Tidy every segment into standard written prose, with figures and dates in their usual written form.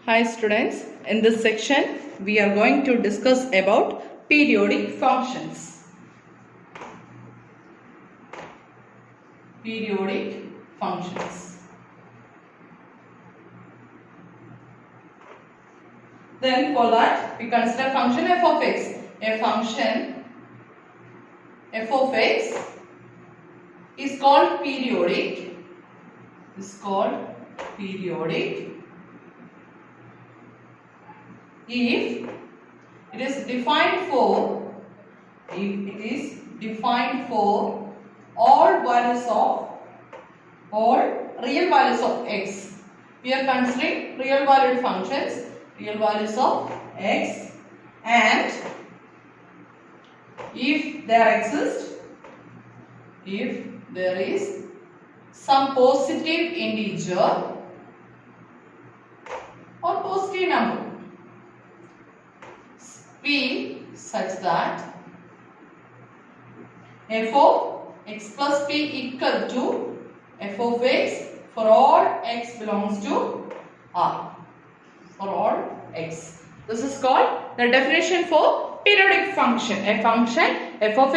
Hi students, in this section we are going to discuss about periodic functions. Periodic functions. Then for that we consider function f of x. A function f of x is called periodic. If it is defined for all real values of x. We are considering real valued functions, real values of x, and if there is some positive integer or positive number p such that f of x plus p equal to f of x for all x belongs to R. For all x. This is called the definition for periodic function. A function f of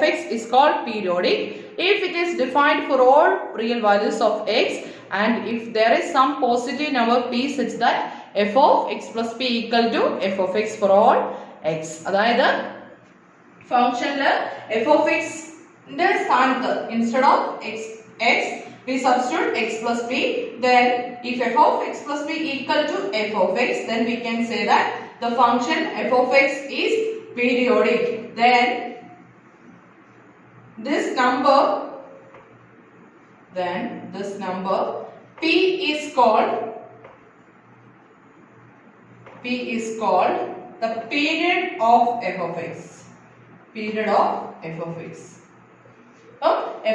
x is called periodic if it is defined for all real values of x and if there is some positive number p such that f of x plus p equal to f of x for all x. അതായത് ഫംഗ്ഷനിൽ f of x ന്റെ സ്ഥാനത്ത് instead of x we substitute x plus p. Then if f of x plus p equal to f of x, then we can say that the function f of x is periodic. Then this number p is called the period of f of x. Period of f of x.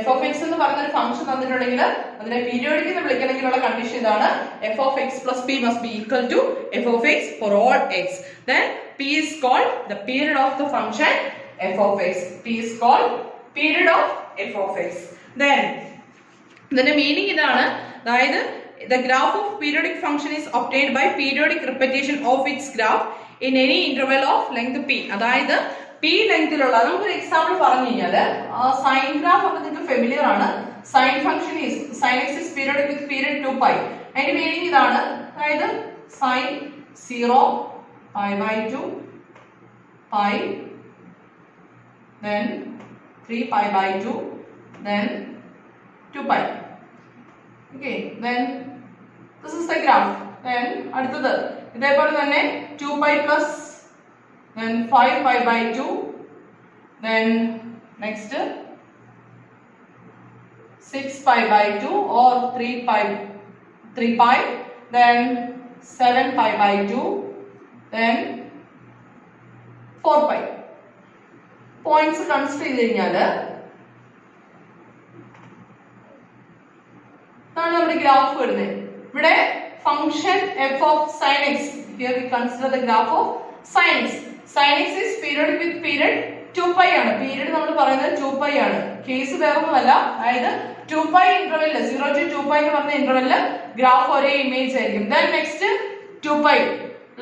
f of x എന്ന് പറയുന്ന ഒരു function തന്നിട്ടുണ്ടെങ്കിൽ അതിനെ periodic എന്ന് വിളിക്കണമെങ്കിലുള്ള condition ഇതാണ് f of x plus p must be equal to f of x for all x. Then p is called the period of the function f of x. p is called period of f of x. Then ഇതിന്റെ meaning ഇതാണ്, അതായത് the graph of periodic function is obtained by periodic repetition of its graph in any interval of length p. അതായത് p ലെങ്തിലുള്ള നമുക്കൊരു example പറഞ്ഞു കഴിഞ്ഞാൽ sign graph ഒക്കെ നിങ്ങൾക്ക് familiar ആണ്. Sine function sin x is periodic with period 2π. അതിന്റെ meaning ഇതാണ്, അതായത് sin 0 π/2 π then 3π/2 then 2π. Okay, then this is the graph. Then അടുത്തത് ഇതേപോലെ തന്നെ 2π plus then 5π/2 then next 6π/2 or 3π then 7π/2 then 4π. points consider ചെയ്ത് കഴിഞ്ഞാൽ ഇതാണ് നമ്മുടെ ഗ്രാഫ് വരുന്നത്. ഇവിടെ function f of sin x, here we consider the graph of sin x. sin x is periodic with period 2π ആണ്. പീരീഡ് നമ്മൾ പറയുന്നത് 2π ആണ്. കേസ് വേറൊന്നുമല്ല, അതായത് 2π ഇന്റർവെല്ലിൽ 0 to 2π എന്ന് പറഞ്ഞ ഇന്റർവെല്ലിൽ ഗ്രാഫ് ഒരേ ഇമേജ് ആയിരിക്കും. then next 2π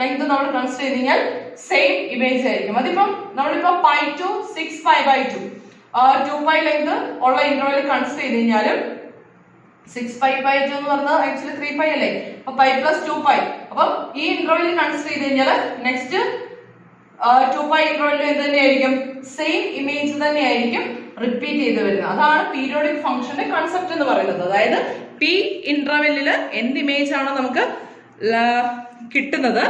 ലെങ്ത് നമ്മൾ കൺസിഡർ ചെയ്ത് കഴിഞ്ഞാൽ സെയിം ഇമേജ് ആയിരിക്കും. അതിപ്പം നമ്മളിപ്പോ π to 6π/2 2π ലെങ്ത് ഉള്ള ഇന്റർവെല്ലിൽ കൺസിഡർ ചെയ്ത് കഴിഞ്ഞാലും 6π/2 എന്ന് പറഞ്ഞാൽ ആക്ച്വലി 3π അല്ലേ, അപ്പൊ π plus 2π. അപ്പം ഈ ഇന്റർവെല്ലിൽ കൺസിഡർ ചെയ്ത് കഴിഞ്ഞാൽ നെക്സ്റ്റ് 2π ഇന്റർവെല്ലിൽ എന്ത് തന്നെയായിരിക്കും, സെയിം ഇമേജ് തന്നെയായിരിക്കും റിപ്പീറ്റ് ചെയ്ത് വരുന്നത്. അതാണ് പീരിയോഡിക് ഫംഗ്ഷന്റെ കൺസെപ്റ്റ് എന്ന് പറയുന്നത്. അതായത് പി ഇന്റർവെല്ലിൽ എന്ത് ഇമേജ് ആണോ നമുക്ക് കിട്ടുന്നത്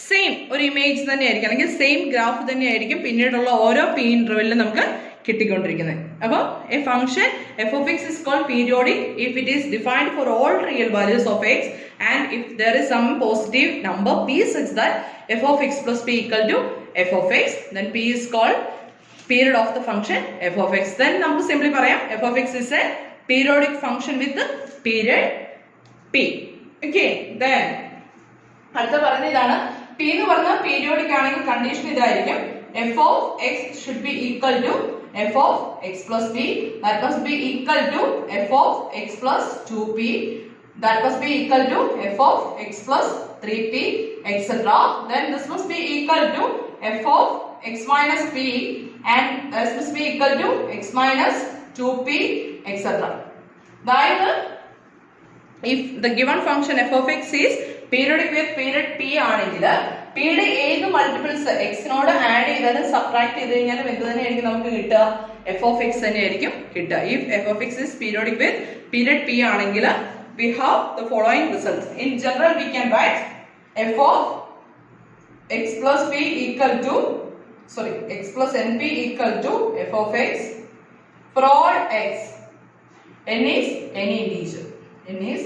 സെയിം ഒരു ഇമേജ് തന്നെയായിരിക്കും, അല്ലെങ്കിൽ സെയിം ഗ്രാഫ് തന്നെയായിരിക്കും പിന്നീടുള്ള ഓരോ പി ഇന്റർവെല്ലിലും നമുക്ക് കിട്ടിക്കൊണ്ടിരിക്കുന്നത്. അപ്പോൾ A function f of x is called periodic if it is defined for all real values of x and if there is some positive number p such that f of x plus p equal to f of x, then p is called period of the function f of x. Then നമുക്ക് simply പറയാം f of x is a periodic function with the period p. Okay, then അടുത്ത പറഞ്ഞ ഇതാണ്, p എന്ന് പറഞ്ഞാൽ periodic ആണെങ്കിൽ condition ഇതായിരിക്കും f of x should be equal to f of x plus p, that must be equal to f of x plus 2p. that must be equal to f of x plus 3p etc. Then this must be equal to f of x minus p and this must be equal to x minus 2p etc. അതായത് if the given function f of x is periodic with period p ആണെങ്കിൽ p യുടെ ഏത് multiples x നോട് add ചെയ്താലും subtract ചെയ്ത് കഴിഞ്ഞാലും എന്ത് തന്നെയായിരിക്കും നമുക്ക് കിട്ടുക f of x തന്നെയായിരിക്കും കിട്ടുക. if f of x is periodic with period p ആണെങ്കിൽ we have the following results. In general we can write f of x plus p equal to x plus np equal to f of x for all x n is any integer. N is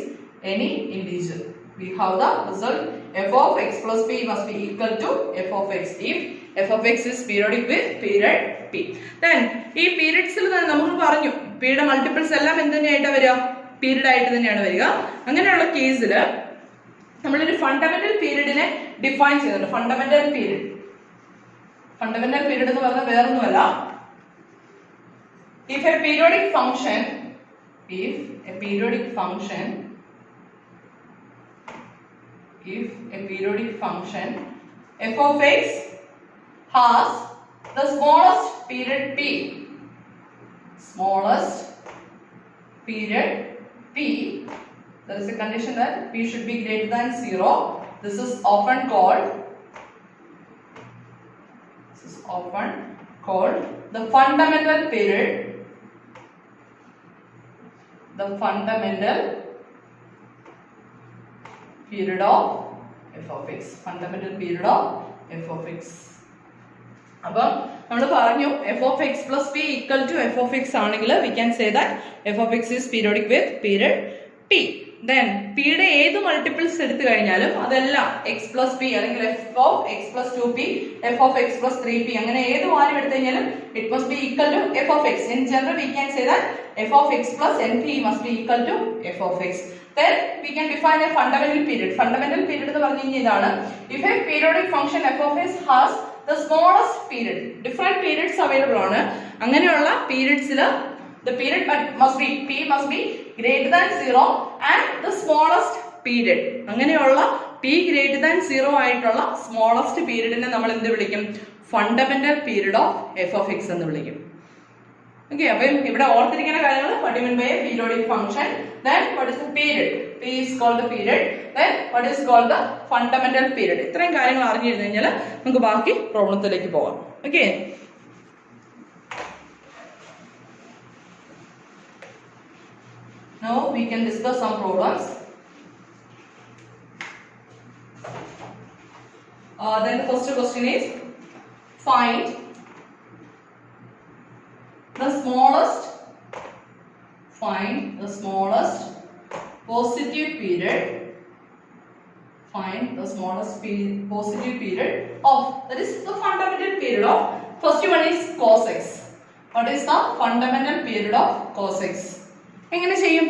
any integer. We have the result f of x plus p must be equal to f of x if f of x is periodic with period p. Then ഈ പീരിയഡ്സിൽ നമ്മൾ പറഞ്ഞു p യുടെ multiples എല്ലാം എന്ത് തന്നെയായിട്ടാണ് വരിക period ആയിട്ട് തന്നെയാണ് വരിക. അങ്ങനെയുള്ള കേസിൽ നമ്മളൊരു ഫണ്ടമെന്റൽ പീരീഡിനെ ഡിഫൈൻ ചെയ്യുന്നുണ്ട്. ഫണ്ടമെന്റൽ പീരീഡ് എന്ന് പറഞ്ഞാൽ വേറൊന്നുമല്ല, if a periodic function f of x has the smallest period p, there is a condition that p should be greater than 0. This is often called the fundamental period of f of x. Fundamental period of f of x. അപ്പോൾ നമ്മൾ പറഞ്ഞു f of x plus p equal to f of x ആണെങ്കിൽ we can say that f of x is periodic with period p. Then p യുടെ ഏത് multiples എടുത്തു കഴിഞ്ഞാലും അതെല്ലാം x plus p അല്ലെങ്കിൽ f of x plus 2p, f of x plus 3p അങ്ങനെ ഏത് value എടുത്തു കഴിഞ്ഞാലും it must be equal to f of x. In general we can say that f of x plus np must be equal to f of x. Then we can define a fundamental period. Fundamental period എന്ന് പറഞ്ഞു കഴിഞ്ഞാൽ ഇതാണ്, if a periodic function f of x has the smallest period, different periods available ആണ്, അങ്ങനെയുള്ള പീരിയഡ്സിൽ the period must be p must be greater than 0 and the smallest period, അങ്ങനെയുള്ള p greater than 0 ആയിട്ടുള്ള smallest periodനെ നമ്മൾ എന്ത് വിളിക്കും fundamental period of f of x എന്ന് വിളിക്കും. Okay, അപ്പോൾ ഇവിടെ ഓർത്തിരിക്കുന്ന കാര്യങ്ങൾ what do you mean by a periodic function, then what is the period, p is called the period, then what is called the fundamental period. ഇത്രയും കാര്യങ്ങൾ അറിഞ്ഞിരുന്നു കഴിഞ്ഞാൽ നമുക്ക് ബാക്കി പ്രോബ്ലത്തിലേക്ക് പോകാം. Okay, now we can discuss some problems. Then the first question is find the smallest positive period. Find the smallest positive period of, that is the fundamental period of, first one is cos x. What is the fundamental period of cos x? എങ്ങനെ ചെയ്യും?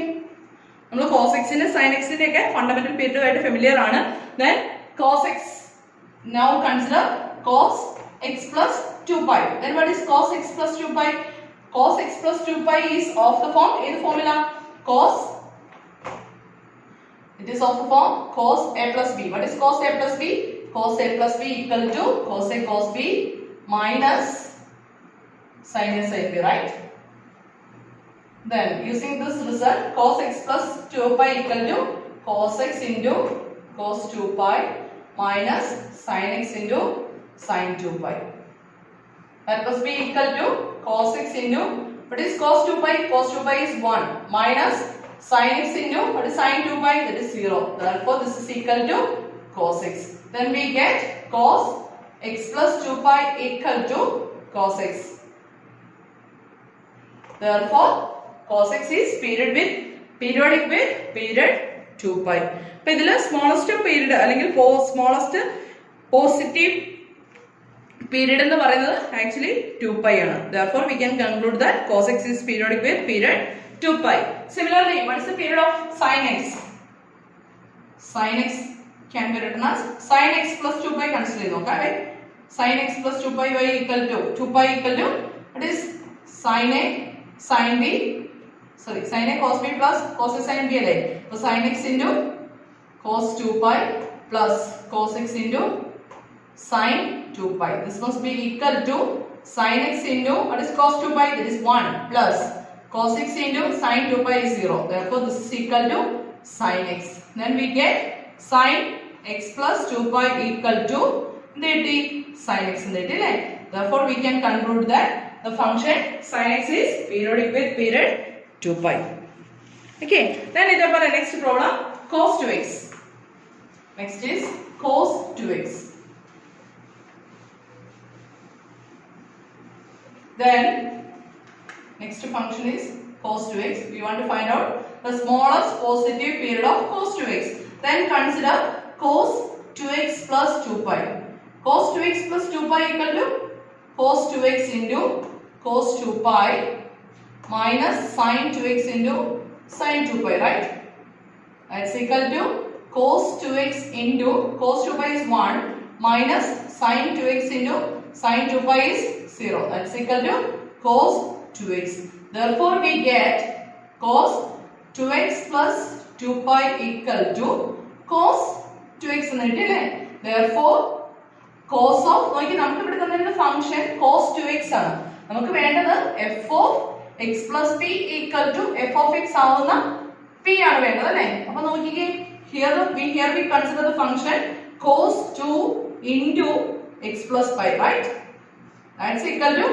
നമ്മൾ cos x ന്റെ sin x ന്റെ ഒക്കെ fundamental period ആയിട്ട് familiar ആണ്. Then cos x, now consider cos x plus 2pi. Then what is cos x plus 2pi? Cos x plus 2pi is of the form, ഏത് formula? It is of the form cos a plus b. What is cos a plus b? Cos a plus b equal to cos a cos b minus sin a sin b, right? Then using this result, cos x plus 2pi equal to cos x into cos 2pi minus sin x into sin 2pi. That must be equal to cos x into, what is cos 2pi? Cos 2pi is 1 minus sin x into, what is sin 2pi? That is 0. Therefore this is equal to cos x. Then we get cos x plus 2pi equal to cos x. Therefore cos x is periodic with period 2pi. അപ്പോൾ ഇതിൽ smallest period അല്ലെങ്കിൽ smallest positive period എന്ന് പറയുന്നത് actually 2pi ആണ്. Therefore we can conclude that cos x is periodic with period 2pi. Similarly, what is the period of sin x? Sin x can be written as sin x plus 2pi consider ചെയ്തു നോക്കാം. right? Sin x plus 2pi equal to 2pi equal to, what is sin a sin b sorry, sin A cos B plus cos A sin B അല്ലേ? So sin x into cos 2 pi plus cos x into sin 2 pi. This must be equal to sin x into what is cos 2 pi, that is 1 plus cos x into sin 2 pi is 0. Therefore this is equal to sin x. Then we get sin x plus 2 pi equal to sin x. Therefore we can conclude that the function sin x is periodic with period 2 pi. Okay, then the next problem, cos 2x. Next is cos 2x. Then next function is cos 2x. We want to find out the smallest positive period of cos 2x. Then consider cos 2x plus 2 pi. Cos 2x plus 2 pi equal to cos 2x into cos 2 pi minus sin 2x into sin 2 pi, right? That's equal to cos 2x into cos 2 pi is 1 minus sin 2x into sin 2 pi is 0. That's equal to cos 2x. Therefore we get cos 2x plus 2 pi equal to cos 2x. Therefore cos of function cos 2x ആണ്. നമുക്ക് വേണ്ടത് f of x plus p equal to f of x ആവുന്ന p ആണ് വേണ്ടത് അല്ലേ? അപ്പോൾ നോക്കിക്കേ, here we consider the function cos 2 into x plus pi, right? That's equal to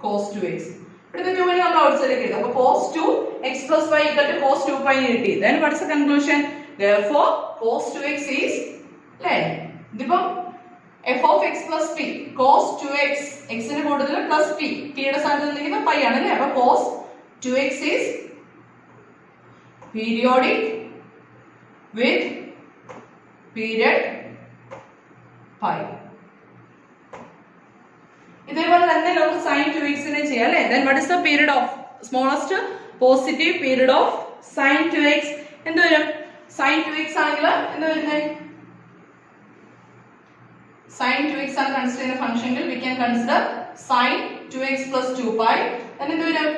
cos 2x. ഇവിടുത്തെ 2 നെ നമ്മൾ outside എടുക്കുക. അപ്പോൾ cos 2 x plus pi equal to cos 2 pi കിട്ടി. Then what is the conclusion? Therefore cos 2x is അല്ലേ? ഇതിപ്പം f of x plus p cos 2x x ന്റെ കൂട്ടത്തിൽ plus p യുടെ സ്ഥാനത്ത് നിൽക്കുന്ന pi ആണ് അല്ലേ? അപ്പോൾ cos 2x is periodic with period pi. ഇതേപോലെ തന്നെ നമുക്ക് sin 2x നെ ചെയ്യാം അല്ലേ? Then what is the period of smallest positive period of sin 2x? എന്ത് വരും? sin 2x ആണെങ്കിൽ എന്ത് വരുന്നത്? sin 2x ആണ് കൺസിഡർ ചെയ്യുന്ന ഫംഗ്ഷനിൽ we can consider sin 2x plus 2 pi. then എന്ത് വരും?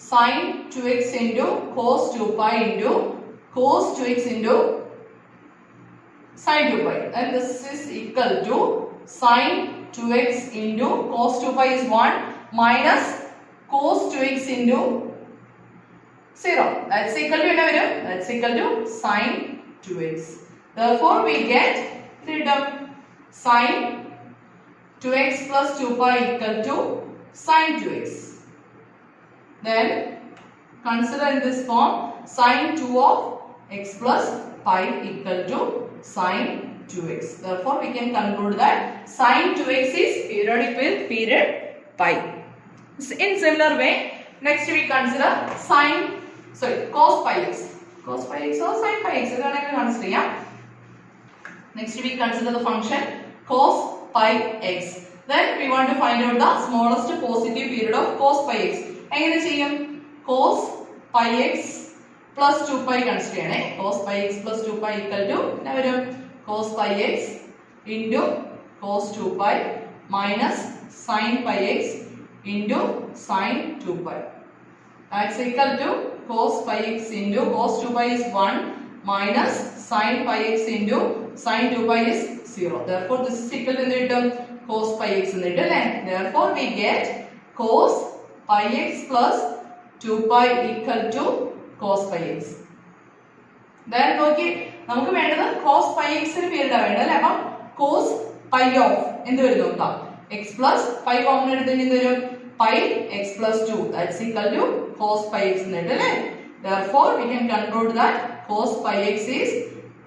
sin 2x into cos 2 pi into cos 2x into sin 2 pi. And this is equal to sin 2x into cos 2 pi is 1 minus cos 2x into 0. That's equal to that's equal to sin 2x. Therefore we get sin 2x plus 2 pi equal to sin 2x. Then consider in this form sin 2 of x plus pi equal to sin 2x. Therefore we can conclude that sin 2x is periodic with period pi. In similar way, next we consider cos pi x. Cos pi x or sin pi x. Consider. Next we consider the function cos pi x. Then we want to find out the smallest positive period of cos pi x. എങ്ങനെ ചെയ്യും? cos pi x plus 2 pi consider ചെയ്യണേ. cos pi x plus 2 pi equal to എന്നാ വരും? cos pi x into cos 2 pi minus sin pi x into sin 2 pi. That's equal to cos pi x into cos 2 pi is 1 minus sin pi x into sin 2 pi is 0. Therefore this is equal to cos pi x. Therefore we get cos pi x plus 2 pi equal to cos pi x. Then നോക്കി നമുക്ക് വേണ്ടത് cos pi x ന്റെ period ആണ് വേണ്ടത് അല്ലേ? അപ്പം cos pi of എന്ത് വരും നോക്കാം. x plus pi കോമൺ എടുത്തിട്ട് എന്ത് വരും? pi x plus 2. That's equal to cos pi x എന്നുണ്ട് അല്ലേ? Therefore we can conclude that cos pi x is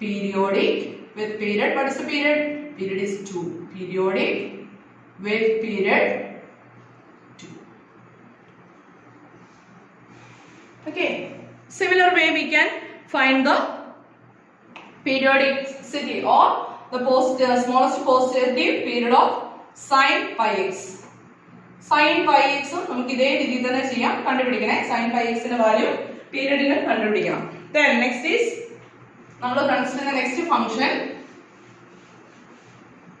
periodic with period. What is the period? Period is 2. Periodic with period 2. Okay. Similar way we can find the periodicity or the smallest positive period of sin pi x. Sin pi x നമുക്ക് ഇതേ രീതിയിൽ തന്നെ ചെയ്യാം. കണ്ടുപിടിക്കണേ. sin pi x ന്റെ value പീരിയഡിന് കണ്ടുപിടിക്കണം. Then next is നമ്മൾ consider ചെയ്യുന്ന next function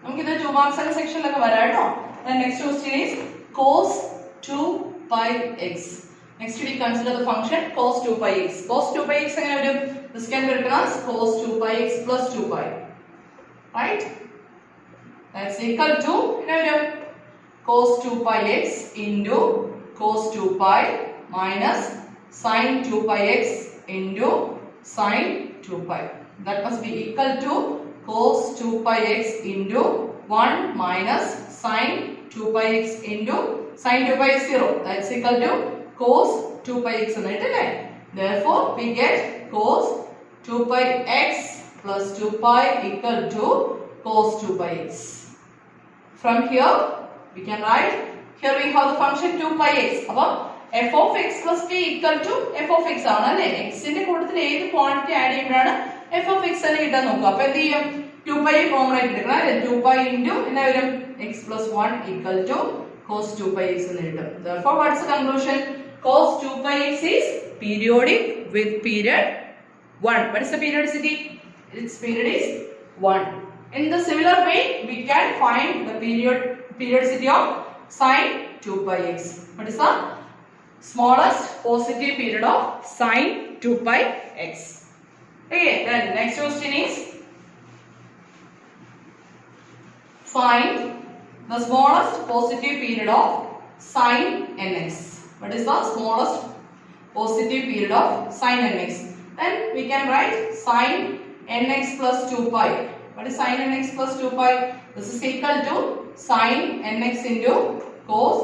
നമുക്ക് ഇത് 2 മാർക്സ് എന്ന സെക്ഷനിലൊക്കെ വരാം കേട്ടോ. Then next question is cos 2 pi x. Next we consider the function cos 2 pi x. Cos 2 pi x എങ്ങനെ വരും? This can be written as cos 2 pi x plus 2 pi. Right? That's equal to എങ്ങനെ വരും? Cos 2 pi x into cos 2 pi minus sin 2 pi x into sin 2 pi. That must be equal to cos 2 pi x into 1 minus sin 2 pi x into sin 2 pi is 0. That's equal to cos 2 pi x. Therefore, we get cos 2 pi x plus 2 pi equal to cos 2 pi x. From here, we can write, here we have the function 2 pi x. About f of x plus k equal to f of x. X ന്റെ കൂട്ടത്തിൽ ഏത് quantity add ചെയ്യുമ്പോഴാണ് f of x എന്ന് കിട്ടാൻ നോക്കുക. അപ്പോൾ എന്ത് ചെയ്യും? 2 pi കോമൺ ആയിട്ട് എടുക്കണം അല്ലേ? 2 pi into എന്നാ വരും? x plus 1 equal to cos 2 pi x എന്ന് കിട്ടും. Therefore, what is the conclusion? Cos 2 pi x is periodic with period 1. What is the periodicity? Its period is 1. In the similar way, we can find the periodicity of sin 2 pi x. What is the smallest positive period of sin 2 pi x? Okay, then next question is find the smallest positive period of sin nx. What is the smallest positive period of sin nx? Then we can write sin nx plus 2 pi. What is sin nx plus 2 pi? This is equal to sin nx into cos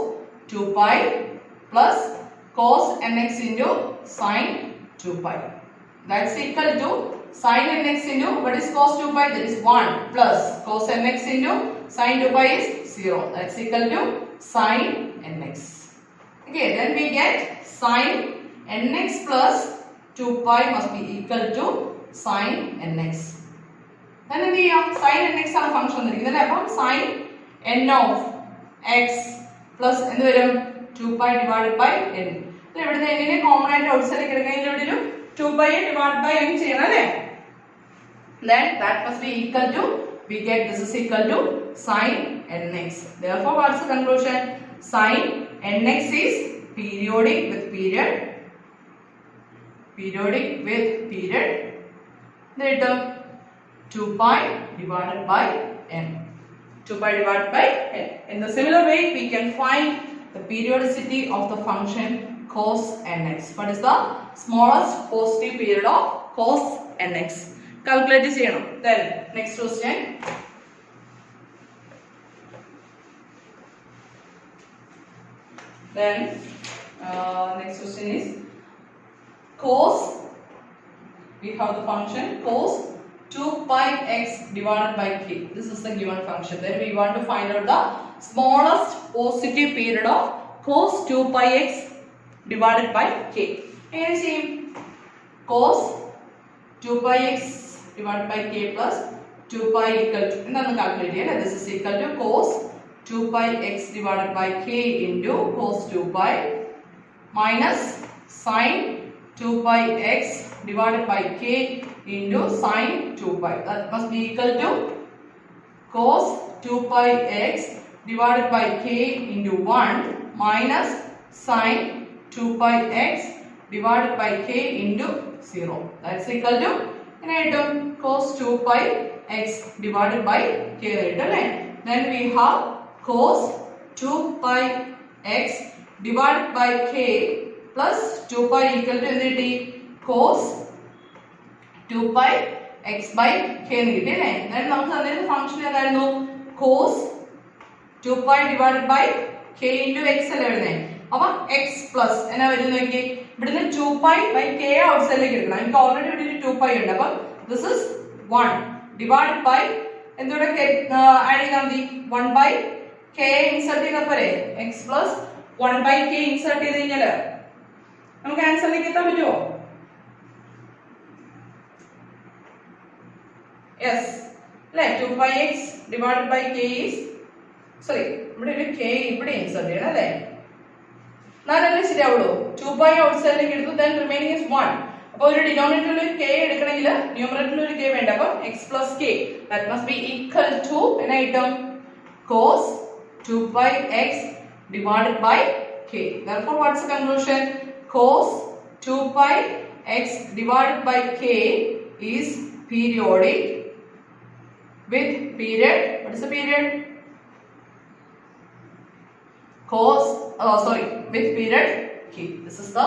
2 pi plus cos nx into sin 2 pi. That's equal to sin nx into what is cos 2 pi? That is 1 plus cos nx into sin 2 pi is 0. That's equal to sin nx. Okay, then we get sin nx plus 2 pi must be equal to sin nx. Then in the sin nx ആണ് function തന്നിരിക്കുന്നത്. അപ്പോൾ sin n of x plus എന്ത് വരും? 2 pi divided by n. ഇവിടെ n നെ common ആയിട്ട് ഔട്ട്സൈഡിലേക്ക് എടുക്കുകയാണെങ്കിൽ ഇവിടെ ഒരു 2 pi divided by n ചെയ്യണം അല്ലേ? Then that must be equal to, we get this is equal to sin nx. Therefore, what is the conclusion? Sin nx is periodic with period. The term 2 pi divided by n. 2 pi divided by n. In the similar way, we can find the periodicity of the function cos nx. What is the smallest positive period of cos nx? Calculate ചെയ്യണം. Then next question. Next question is cos. We have the function cos 2 pi x divided by k. This is the given function. Then we want to find out the smallest positive period of cos 2 pi x divided by k. Here see cos 2 pi x divided by k plus 2 pi equal to, calculate. This is equal to cos 2 pi x divided by k into cos 2 pi minus sin 2 pi x divided by k into sin 2 pi. That must be equal to cos 2 pi x divided by k into 1 minus sin 2 pi x divided by k into 0. That's equal to cos 2 pi x divided by k. Then we have cos 2 pi x divided by k plus 2 pi equal to cos 2 pi x by k. Then we have the function cos 2 pi divided by k into x. X plus 2 pi by k outside. Already 2 pi. This is 1 divided by adding 1 by k insert x plus 1 by k insert answer yes. 2 pi x divided by k is, sorry, k insert 2 pi outside, then remaining is 1. അപ്പോൾ ഒരു ഡിനോമിനേറ്ററിൽ k എടുക്കണമെങ്കിൽ ന്യൂമറേറ്ററിൽ ഒരു k വേണ്ട. അപ്പോൾ x plus k that must be equal to an item cos 2 pi x divided by k. Therefore, what's the conclusion? cos 2 pi x divided by k is periodic with period. What is the period? With period k. This is the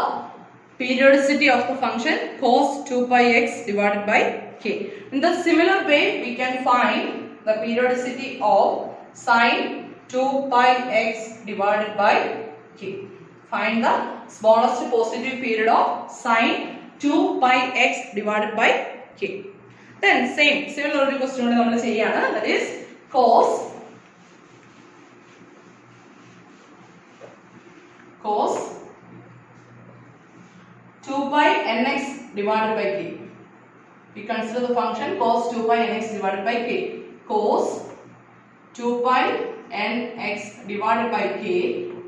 periodicity of the function cos 2 pi x divided by k. In the similar way, we can find the periodicity of sine 2 pi x divided by k. Find the smallest positive period of sine 2 pi x divided by k. Then similar question that is cos 2 pi nx divided by k. We consider the function cos 2 pi nx divided by k. Cos 2 pi nx divided by k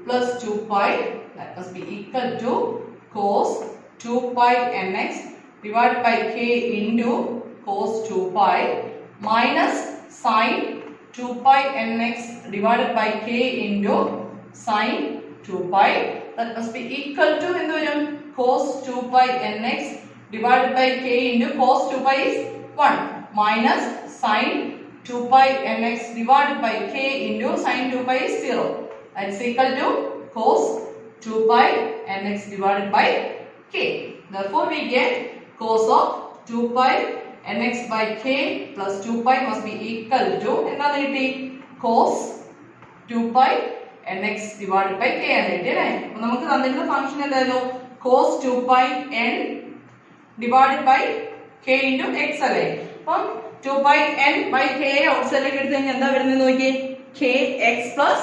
plus 2 pi, that must be equal to cos 2 pi nx divided by k into cos 2 pi minus sine 2 pi nx divided by k into sine 2 pi, that must be equal to cos 2 pi nx divided by k into cos 2 pi is 1 minus sine 2 pi nx divided by k into sine 2 pi is 0. That is equal to cos 2 pi nx divided by k. Therefore, we get cos of 2 pi nx by k plus 2 pi must be equal to cos 2 pi nx divided by k. Function cos 2 pi n divided by k into x. 2 pi n by k outside kx plus,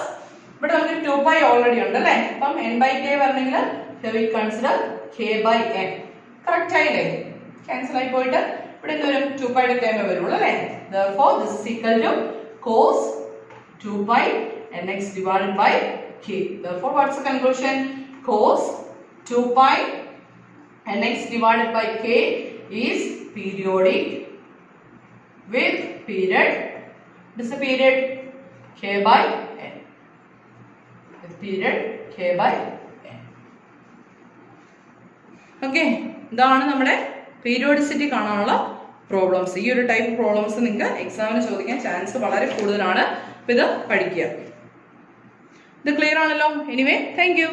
but 2 pi already n by k here we consider k by n. Correct? Cancel but 2 pi term. Therefore, this is equal to cos 2 pi nx divided by k. Therefore, what's the conclusion? Cos 2 pi nx divided by k is periodic with period. What is the period? K by n. With period k by n. Okay, ഇതാണ് നമ്മുടെ periodicity കാണാനുള്ള problems. ഈ ഒരു type problems നിങ്ങൾക്ക് എക്സാമിന് ചോദിക്കാൻ chance വളരെ കൂടുതലാണ്. അപ്പോൾ ഇത് പഠിക്കുക. ഇത് ക്ലിയർ ആണല്ലോ? Anyway, thank you.